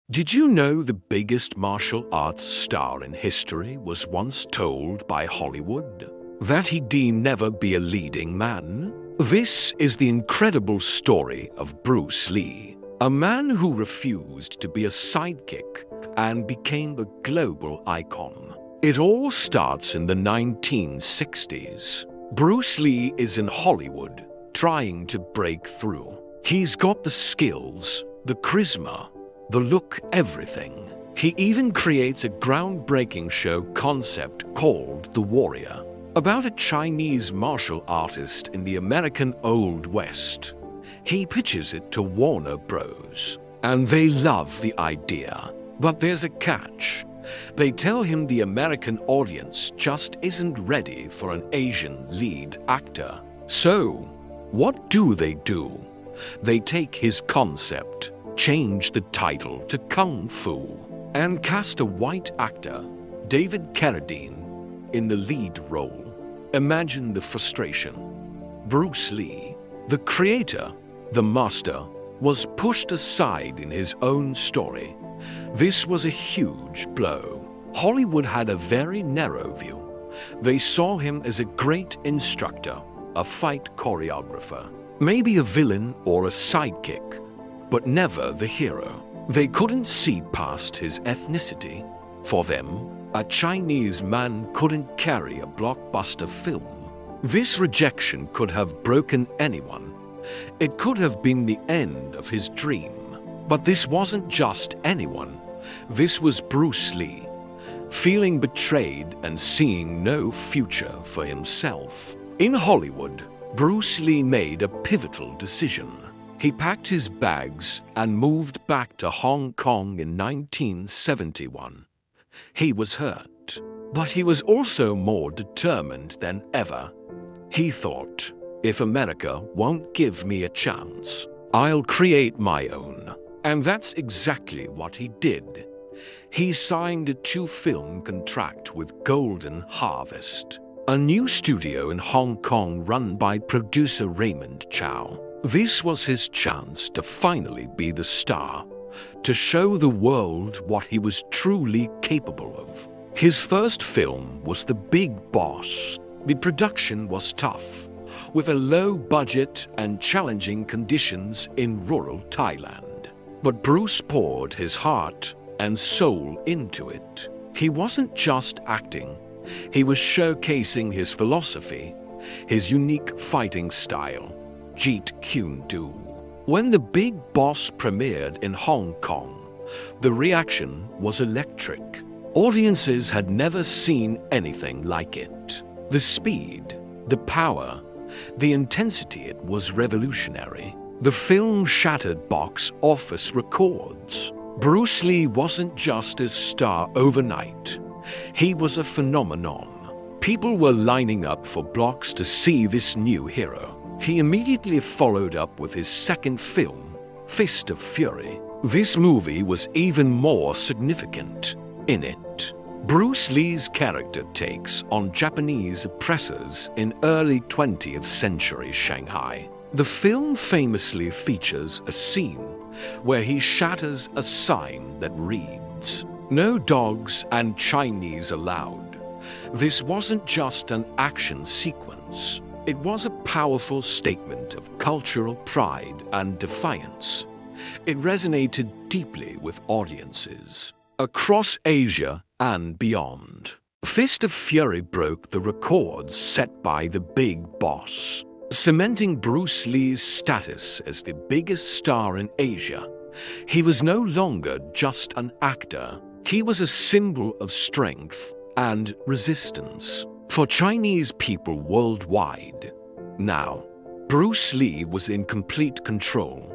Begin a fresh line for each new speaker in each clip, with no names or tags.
Did you know the biggest martial arts star in history was once told by Hollywood that he'd never be a leading man? This is the incredible story of Bruce Lee, a man who refused to be a sidekick and became a global icon. It all starts in the 1960s. Bruce Lee is in Hollywood trying to break through. He's got the skills, the charisma, the look, everything. He even creates a groundbreaking show concept called The Warrior, about a Chinese martial artist in the American Old West. He pitches it to Warner Bros., and they love the idea. But there's a catch. They tell him the American audience just isn't ready for an Asian lead actor. So, what do? They take his concept, change the title to Kung Fu, and cast a white actor, David Carradine, in the lead role. Imagine the frustration. Bruce Lee, the creator, the master, was pushed aside in his own story. This was a huge blow. Hollywood had a very narrow view. They saw him as a great instructor, a fight choreographer, maybe a villain or a sidekick, but never the hero. They couldn't see past his ethnicity. For them, a Chinese man couldn't carry a blockbuster film. This rejection could have broken anyone. It could have been the end of his dream. But this wasn't just anyone. This was Bruce Lee, feeling betrayed and seeing no future for himself. In Hollywood, Bruce Lee made a pivotal decision. He packed his bags and moved back to Hong Kong in 1971. He was hurt, but he was also more determined than ever. He thought, if America won't give me a chance, I'll create my own. And that's exactly what he did. He signed a 2-film contract with Golden Harvest, a new studio in Hong Kong run by producer Raymond Chow. This was his chance to finally be the star, to show the world what he was truly capable of. His first film was The Big Boss. The production was tough, with a low budget and challenging conditions in rural Thailand. But Bruce poured his heart and soul into it. He wasn't just acting, he was showcasing his philosophy, his unique fighting style, Jeet Kune Do. When The Big Boss premiered in Hong Kong, the reaction was electric. Audiences had never seen anything like it. The speed, the power, the intensity, it was revolutionary. The film shattered box office records. Bruce Lee wasn't just a star overnight. He was a phenomenon. People were lining up for blocks to see this new hero. He immediately followed up with his second film, Fist of Fury. This movie was even more significant. In it, Bruce Lee's character takes on Japanese oppressors in early 20th century Shanghai. The film famously features a scene where he shatters a sign that reads, "No dogs and Chinese allowed." This wasn't just an action sequence. It was a powerful statement of cultural pride and defiance. It resonated deeply with audiences across Asia and beyond. Fist of Fury broke the records set by The Big Boss, cementing Bruce Lee's status as the biggest star in Asia. He was no longer just an actor. He was a symbol of strength and resistance for Chinese people worldwide. Now, Bruce Lee was in complete control.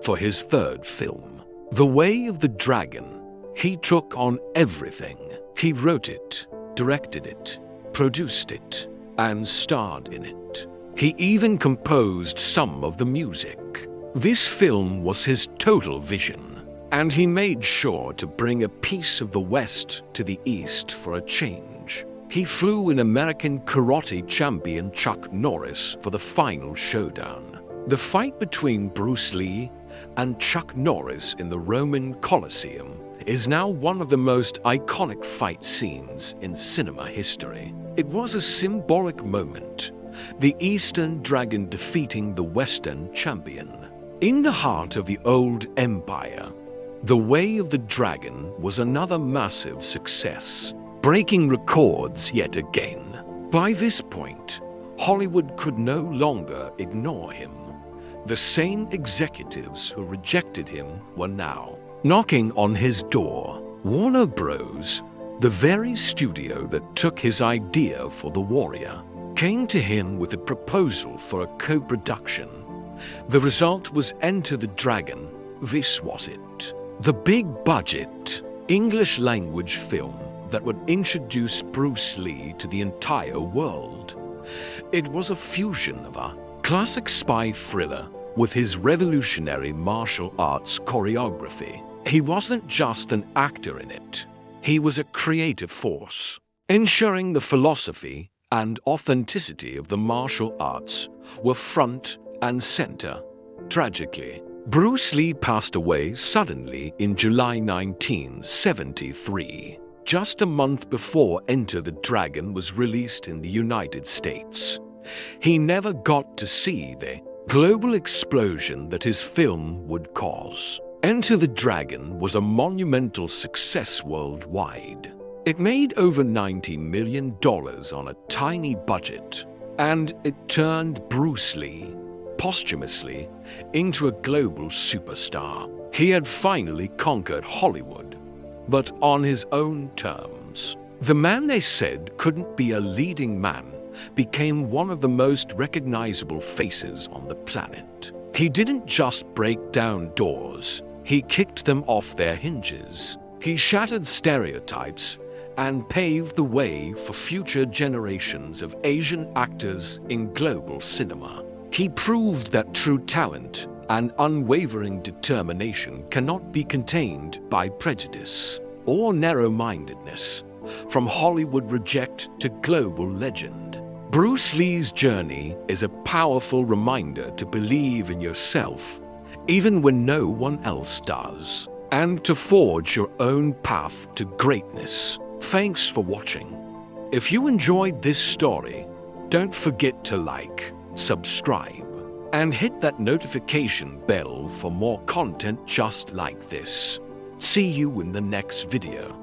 For his third film, The Way of the Dragon, he took on everything. He wrote it, directed it, produced it, and starred in it. He even composed some of the music. This film was his total vision, and he made sure to bring a piece of the West to the East for a change. He flew in American karate champion Chuck Norris for the final showdown. The fight between Bruce Lee and Chuck Norris in the Roman Colosseum is now one of the most iconic fight scenes in cinema history. It was a symbolic moment, the Eastern Dragon defeating the Western champion. In the heart of the old empire, The Way of the Dragon was another massive success, breaking records yet again. By this point, Hollywood could no longer ignore him. The same executives who rejected him were now knocking on his door. Warner Bros., the very studio that took his idea for The Warrior, came to him with a proposal for a co-production. The result was Enter the Dragon. This was it. The big-budget, English-language film that would introduce Bruce Lee to the entire world. It was a fusion of a classic spy thriller with his revolutionary martial arts choreography. He wasn't just an actor in it. He was a creative force, ensuring the philosophy and authenticity of the martial arts were front and center. Tragically, Bruce Lee passed away suddenly in July 1973, just a month before Enter the Dragon was released in the United States. He never got to see the global explosion that his film would cause. Enter the Dragon was a monumental success worldwide. It made over $90 million on a tiny budget, and it turned Bruce Lee, posthumously, into a global superstar. He had finally conquered Hollywood, but on his own terms. The man they said couldn't be a leading man became one of the most recognizable faces on the planet. He didn't just break down doors, he kicked them off their hinges. He shattered stereotypes and paved the way for future generations of Asian actors in global cinema. He proved that true talent and unwavering determination cannot be contained by prejudice or narrow-mindedness. From Hollywood reject to global legend, Bruce Lee's journey is a powerful reminder to believe in yourself, even when no one else does, and to forge your own path to greatness. Thanks for watching. If you enjoyed this story, don't forget to like, subscribe, and hit that notification bell for more content just like this. See you in the next video.